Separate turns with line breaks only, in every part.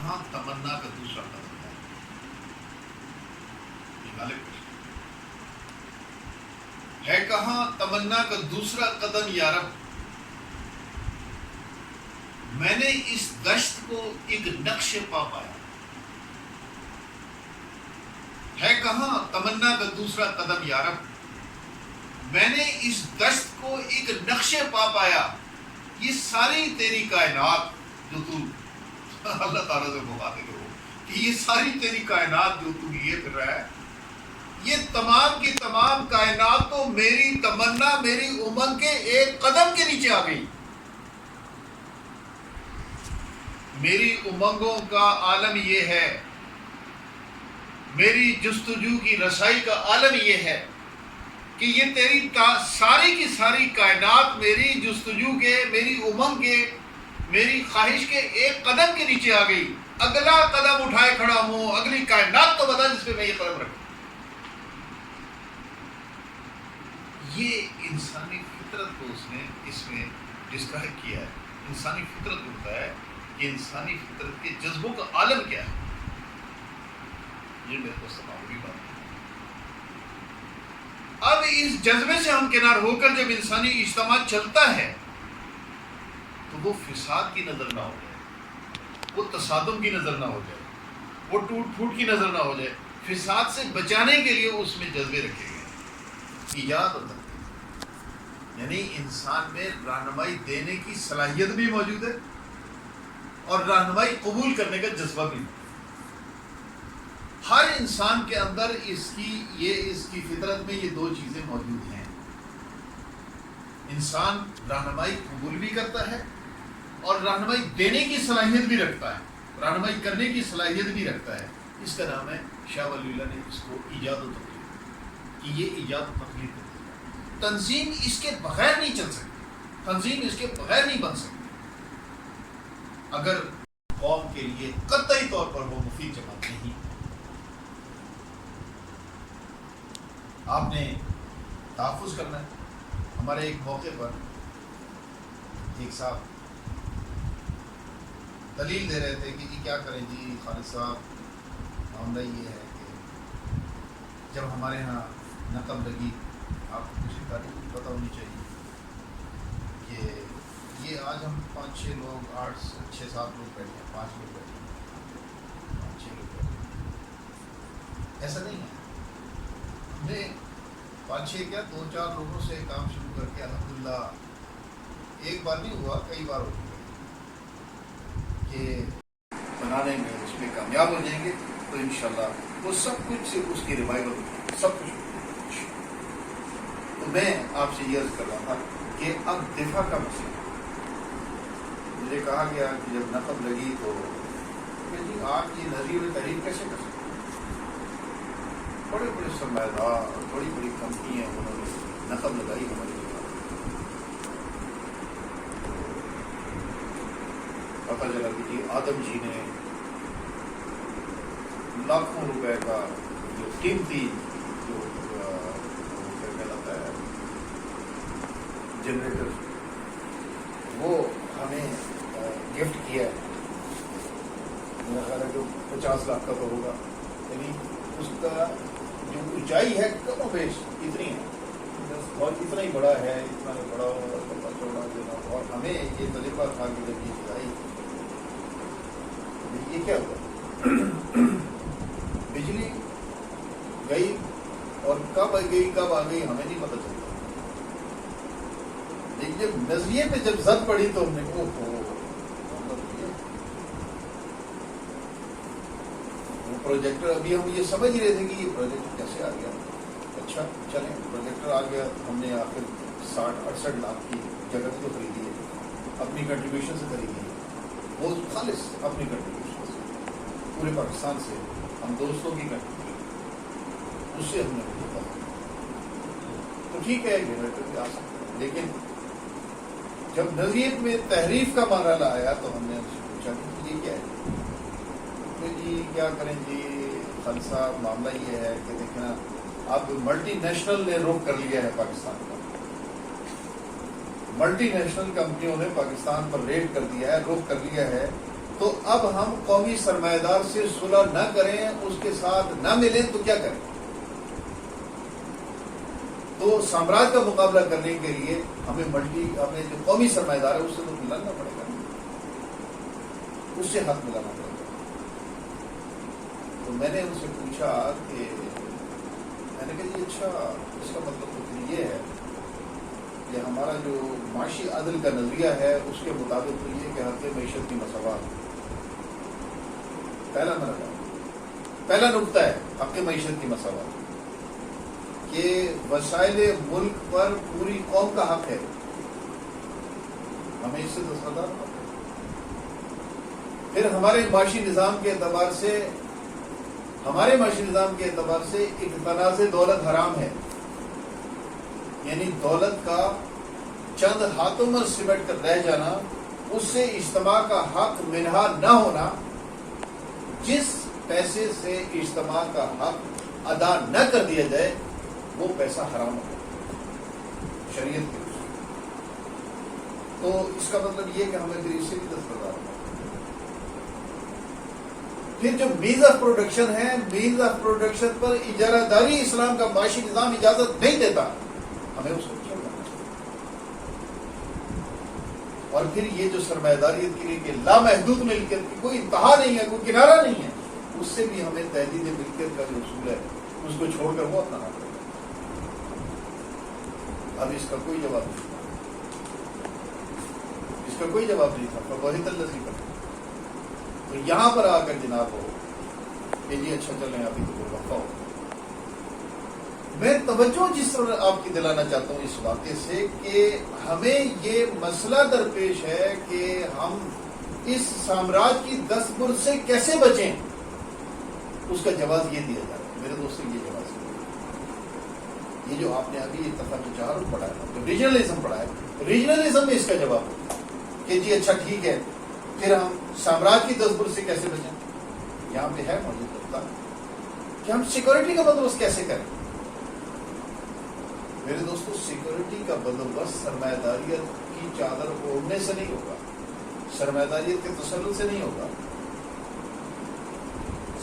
کہاں تمنا کا دوسرا قدم ہے؟ یہ غالب ہے کہاں تمنا کا دوسرا قدم یا رب؟ میں نے اس دشت کو ایک نقش پا پایا. ہے کہاں تمنا کا دوسرا قدم یا رب؟ میں نے اس دشت کو ایک نقشے پا پایا. یہ ساری تیری کائنات جو تو اللہ تعالیٰ سے مخاطب ہو کہ یہ ساری تیری کائنات جو تو لیے پھر رہا ہے، یہ تمام کی تمام کائنات تو میری تمنا، میری امنگ کے ایک قدم کے نیچے آ گئی. میری امنگوں کا عالم یہ ہے، میری جستجو کی رسائی کا عالم یہ ہے کہ یہ تیری ساری کی ساری کائنات میری جستجو کے، میری امنگ کے، میری خواہش کے ایک قدم کے نیچے آ گئی. اگلا قدم اٹھائے کھڑا ہوں، اگلی کائنات تو بتا جس پہ میں یہ قدم رکھوں. یہ انسانی فطرت کو اس میں ڈسکرائب کیا ہے. انسانی فطرت ہوتا ہے کہ انسانی فطرت کے جذبوں کا عالم کیا ہے. یہ میرے کو سماوی بات ہے. اب اس جذبے سے ہم کنار ہو کر جب انسانی اجتماع چلتا ہے تو وہ فساد کی نظر نہ ہو جائے، وہ تصادم کی نظر نہ ہو جائے، وہ ٹوٹ پھوٹ کی نظر نہ ہو جائے. فساد سے بچانے کے لیے اس میں جذبے رکھے گئے. ایجاد اور تخلیق، یعنی انسان میں رہنمائی دینے کی صلاحیت بھی موجود ہے اور رہنمائی قبول کرنے کا جذبہ بھی. ہر انسان کے اندر اس کی فطرت میں یہ دو چیزیں موجود ہیں. انسان رہنمائی قبول بھی کرتا ہے اور رہنمائی دینے کی صلاحیت بھی رکھتا ہے، رہنمائی کرنے کی صلاحیت بھی رکھتا ہے. اس کا نام ہے، شاہ ولی اللہ نے اس کو ایجاد و تخلیق، کہ یہ ایجاد و تخلیق ہے. تنظیم اس کے بغیر نہیں چل سکتی، تنظیم اس کے بغیر نہیں بن سکتی اگر قوم کے لیے قطعی طور پر وہ مفید جماعت نہیں. آپ نے تحفظ کرنا ہے. ہمارے ایک موقع پر ایک صاحب دلیل دے رہے تھے کہ جی کیا کریں جی خالد صاحب، معاملہ یہ ہے کہ جب ہمارے ہاں نقب لگی، آپ کو کچھ تاریخ پتہ ہونی چاہیے کہ یہ آج ہم 5-6 لوگ، 8-6-7 لوگ بیٹھے ہیں، 5 لوگ بیٹھے ہیں، 5-6 لوگ بیٹھے ہیں. ایسا نہیں ہے. ہم نے 5-6 کیا 2-4 لوگوں سے کام شروع کر کے الحمدللہ ایک بار نہیں ہوا، کئی بار ہو چکا کہ بنانے میں اس میں کامیاب ہو جائیں گے تو انشاءاللہ وہ سب کچھ سے اس کی ریوائول ہوگی، سب کچھ. تو میں آپ سے یہ عرض کر رہا تھا کہ اب دفاع کا مسئلہ ہے. مجھے کہا گیا کہ جب نقب لگی تو کہ جی آپ یہ نظریے میں تحریر کیسے کر سکتے؟ بڑے بڑے سرمایہ دار اور بڑی بڑی کمپنیاں انہوں نے نقب لگائی ہماری جگہ. پتہ چلا کہ جی آدم جی نے لاکھوں روپے کا جو قیمتی جو کیا کہلاتا ہے جنریٹر، وہ ہمیں گفٹ کیا ہے. میرا خیال ہے جو 50 لاکھ کا تو ہوگا. یعنی اس کا جو اونچائی ہے کم و بیش اتنی ہے، بہت اتنا ہی بڑا ہے، اتنا بڑا ہوگا چوڑا دینا. اور ہمیں یہ تجربہ تھا کہ جب یہ آئی یہ کیا ہوا، بجلی گئی اور کب گئی کب آ گئی ہمیں نہیں پتہ چلتا. لیکن جب نظریے پہ جب زد پڑی تو ہم نے وہ پروجیکٹر، ابھی ہم یہ سمجھ ہی رہے تھے کہ یہ پروجیکٹر کیسے آ گیا. اچھا چلیں پروجیکٹر آ گیا. ہم نے آخر 60-68 لاکھ کی جگہ تو خریدی ہے، اپنی کنٹریبیوشن سے خریدی ہے، وہ خالص اپنی کنٹریبیوشن سے، پورے پاکستان سے ہم دوستوں کی کنٹریبیوشن اس سے ہم نے خریدا. تو ٹھیک ہے جنریٹر بھی آ سکتا ہے. لیکن جب نظریے میں تحریف کا مرحلہ آیا تو ہم نے ان سے پوچھا کہ یہ کیا ہے. جی کیا کریں جی خالد صاحب، معاملہ یہ ہے کہ دیکھیں نا اب ملٹی نیشنل نے روک کر لیا ہے پاکستان کا. ملٹی نیشنل کمپنیوں نے پاکستان پر ریڈ کر دیا ہے، روک کر لیا ہے تو اب ہم قومی سرمایہ دار سے صلح نہ کریں، اس کے ساتھ نہ ملیں تو کیا کریں؟ تو سامراج کا مقابلہ کرنے کے لیے ہمیں جو قومی سرمایہ دار ہے اس سے تو ملانا پڑے گا، اس سے ہاتھ ملانا پڑے گا۔ تو میں نے ان سے پوچھا کہ میں نے کہا جی اچھا، اس کا مطلب تو پھر یہ ہے کہ ہمارا جو معاشی عدل کا نظریہ ہے اس کے مطابق تو یہ کہ حق معیشت کی مساوات پہلا نقطہ ہے حق معیشت کی مساوات، کہ وسائل ملک پر پوری قوم کا حق ہے، ہمیں اس سے دستبردار ہے۔ پھر ہمارے معاشی نظام کے اعتبار سے اقتناز دولت حرام ہے، یعنی دولت کا چند ہاتھوں میں سمٹ کر رہ جانا، اس سے اجتماع کا حق منہا نہ ہونا، جس پیسے سے اجتماع کا حق ادا نہ کر دیا جائے وہ پیسہ حرام ہے شریعت کے اصول۔ تو اس کا مطلب یہ کہ ہمیں پھر اس سے بھی دستبردار ہونا۔ پھر جو مینز آف پروڈکشن ہے، مینز آف پروڈکشن پر اجارہ داری اسلام کا معاشی نظام اجازت نہیں دیتا، ہمیں اس کو چھوڑنا چاہیے۔ اور پھر یہ جو سرمایہ داریت کے لیے کہ لامحدود ملکیت کی کوئی انتہا نہیں ہے، کوئی کنارہ نہیں ہے، اس سے بھی ہمیں تحدید ملکیت کا جو اصول ہے اس کو چھوڑ کر وہ اپنانا پڑے گا۔ اب اس کا کوئی جواب نہیں تھا، فبہت الذی کفر۔ تو یہاں پر آ کر جناب ہو کہ جی اچھا چلیں ابھی تو وقفہ ہو۔ میں توجہ جس طرح آپ کی دلانا چاہتا ہوں اس واقعے سے کہ ہمیں یہ مسئلہ درپیش ہے کہ ہم اس سامراج کی دستبرد سے کیسے بچیں، اس کا جواز یہ دیا جا رہا ہے میرے دوستوں، یہ جواز یہ جو آپ نے ابھی اتفاق چہارم پڑھا ہے، جو ریجنلزم پڑھا ہے، ریجنلزم میں اس کا جواب ہوتا ہے کہ جی اچھا ٹھیک ہے، پھر ہم سامراج کی دستبرد سے کیسے بچیں؟ یہاں پہ ہے موجود ہوتا کہ ہم سیکورٹی کا بندوبست کیسے کریں۔ میرے دوستوں، سیکورٹی کا بندوبست سرمایہ داریت کی چادر اوڑھنے سے نہیں ہوگا، سرمایہ داریت کے تسلط سے نہیں ہوگا،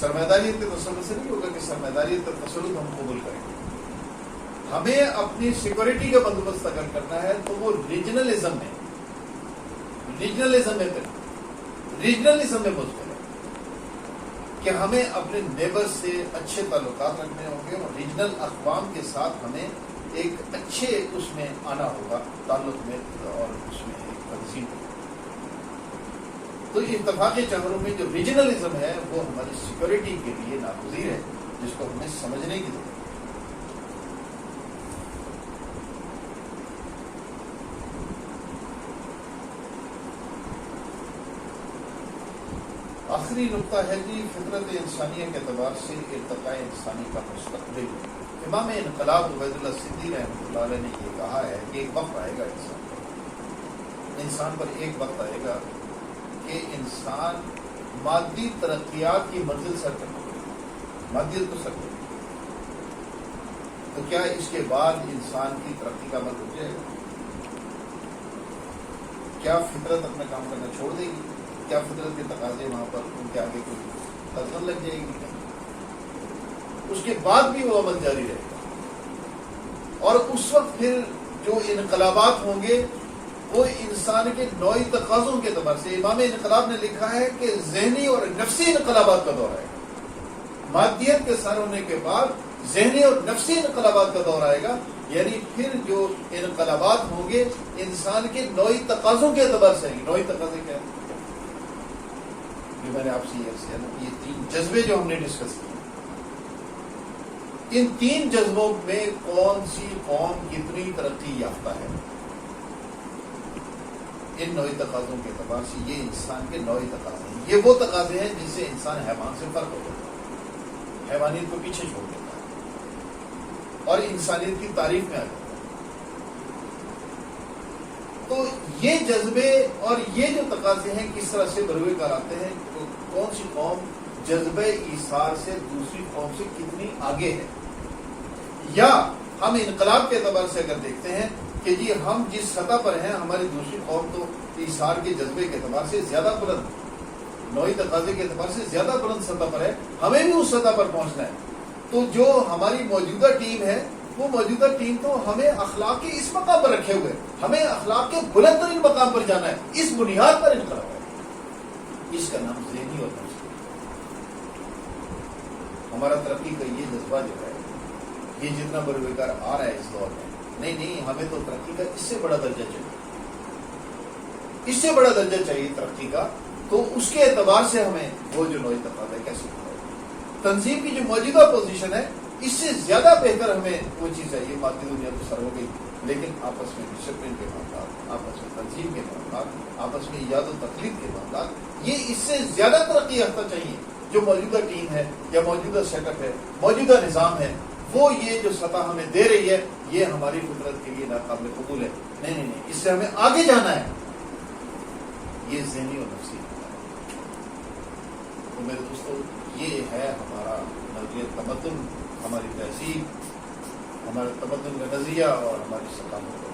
سرمایہ داریت کے تسلط سے نہیں ہوگا کہ سرمایہ داریت کا تسلط ہم قبول کریں۔ ہمیں اپنی سیکورٹی کا بندوبست اگر کرنا ہے تو وہ ریجنلزم میں مشکل ہے کہ ہمیں اپنے نیبر سے اچھے تعلقات رکھنے ہوں گے، اور ریجنل اقوام کے ساتھ ہمیں ایک اچھے اس میں آنا ہوگا، تعلق میں اور اس میں ایک تنظیم ہوگا۔ تو اتفاقی چہروں میں جو ریجنلزم ہے وہ ہماری سیکورٹی کے لیے ناگزیر ہے، جس کو ہمیں سمجھنے کی ضرورت ہے۔ آخری نقطہ ہے جی فطرت انسانیہ کے اعتبار سے ارتقاء انسانی کا مستقبل۔ امام انقلاب عبید اللہ سندھی رحمۃ اللہ علیہ نے یہ کہا ہے کہ ایک وقت آئے گا انسان پر ایک وقت آئے گا کہ انسان مادی ترقیات کی منزل سر کرے، مادیت کو سر کرے، تو کیا اس کے بعد انسان کی ترقی کا عمل رک جائے گا؟ کیا فطرت اپنا کام کرنا چھوڑ دے گی؟ کیا فطرت کے تقاضے وہاں پر ان کے آگے کوئی قدم لگ جائے گی؟ اس کے بعد بھی وہ عمل جاری رہے گا، اور اس وقت پھر جو انقلابات ہوں گے وہ انسان کے نوعی تقاضوں کے اعتبار سے، امام انقلاب نے لکھا ہے کہ ذہنی اور نفسی انقلابات کا دور آئے گا۔ مادیت کے سر ہونے کے بعد ذہنی اور نفسی انقلابات کا دور آئے گا، یعنی پھر جو انقلابات ہوں گے انسان کے نوعی تقاضوں کے اعتبار سے ہیں۔ نوعی تقاضے کیا ہیں؟ جو میں نے آپ سے یہ تین جذبے جو ہم نے ڈسکس کیے، ان تین جذبوں میں کون سی قوم کتنی ترقی یافتہ ہے، ان نوعی تقاضوں کے اعتبار سے یہ انسان کے نوعی تقاضے ہیں۔ یہ وہ تقاضے ہیں جن سے انسان حیوان سے فرق ہو جاتا ہے، حیوانیت کو پیچھے چھوڑ دیتا ہے اور انسانیت کی تعریف میں آ جاتا ہے۔ تو یہ جذبے اور یہ جو تقاضے ہیں کس طرح سے بروئے کار آتے ہیں، تو کون سی قوم جذبہ ایثار سے دوسری قوم سے کتنی آگے ہے، یا ہم انقلاب کے اعتبار سے اگر دیکھتے ہیں کہ جی ہم جس سطح پر ہیں ہماری دوسری قوم تو ایثار کے جذبے کے اعتبار سے زیادہ بلند ہے۔ نوعی تقاضے کے اعتبار سے زیادہ بلند سطح پر ہے، ہمیں بھی اس سطح پر پہنچنا ہے. تو جو ہماری موجودہ ٹیم ہے وہ موجودہ ٹیم تو ہمیں اخلاق کے اس مقام پر رکھے ہوئے، ہمیں اخلاق کے بلند ترین مقام پر جانا ہے. اس بنیاد پر انقلاب ہے، اس کا نام ذہنی اور نفسی. ہمارا ترقی کا یہ جذبہ جو ہے، یہ جتنا بروکار آ رہا ہے اس دور میں، نہیں ہمیں تو ترقی کا اس سے بڑا درجہ چاہیے، اس سے بڑا درجہ چاہیے ترقی کا. تو اس کے اعتبار سے ہمیں وہ جو نوعی تقاضا ہے کیسے تنظیم کی جو موجودہ پوزیشن ہے اس سے زیادہ بہتر ہمیں وہ چیز چاہیے. مادی دنیا تو سر ہو گئی، لیکن آپس میں ڈسپلن کے معاملات، آپس میں تنظیم کے معاملات، آپس میں ایجاد و تخلیق کے معاملات، یہ اس سے زیادہ ترقی یافتہ چاہیے. جو موجودہ ٹیم ہے یا موجودہ سیٹ اپ ہے، موجودہ نظام ہے، وہ یہ جو سطح ہمیں دے رہی ہے یہ ہماری فطرت کے لیے ناقابل قبول ہے. نہیں، اس سے ہمیں آگے جانا ہے. یہ ذہنی اور نفسی. تو میرے دوستو، یہ ہے ہمارا نظریہ تمدن، ہماری تہذیب، ہمارے تمدن کا نظریہ اور ہماری ثقافت.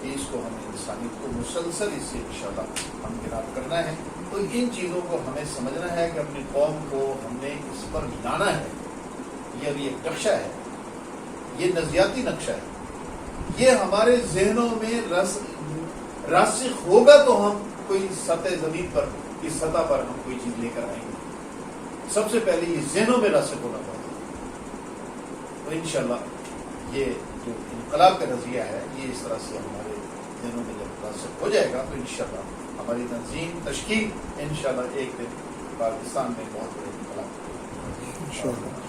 اس کو ہمیں انسانیت کو مسلسل اس سے انشاءاللہ ہم گراب کرنا ہے. تو ان چیزوں کو ہمیں سمجھنا ہے کہ اپنی قوم کو ہم نے اس پر لانا ہے. یہ ابھی ایک نقشہ ہے، یہ نظریاتی نقشہ ہے، یہ ہمارے ذہنوں میں راسخ ہوگا تو ہم کوئی سطح زمین پر، اس سطح پر ہم کوئی چیز لے کر آئیں گے. سب سے پہلے یہ ذہنوں میں راسخ ہونا پڑتا ہے. تو انشاءاللہ یہ جو انقلاب کا نظریہ ہے یہ اس طرح سے ہمارے ذہنوں میں جب راسخ ہو جائے گا تو انشاءاللہ ہماری تنظیم تشکیل انشاءاللہ ایک دن پاکستان میں بہت بڑے انقلاب.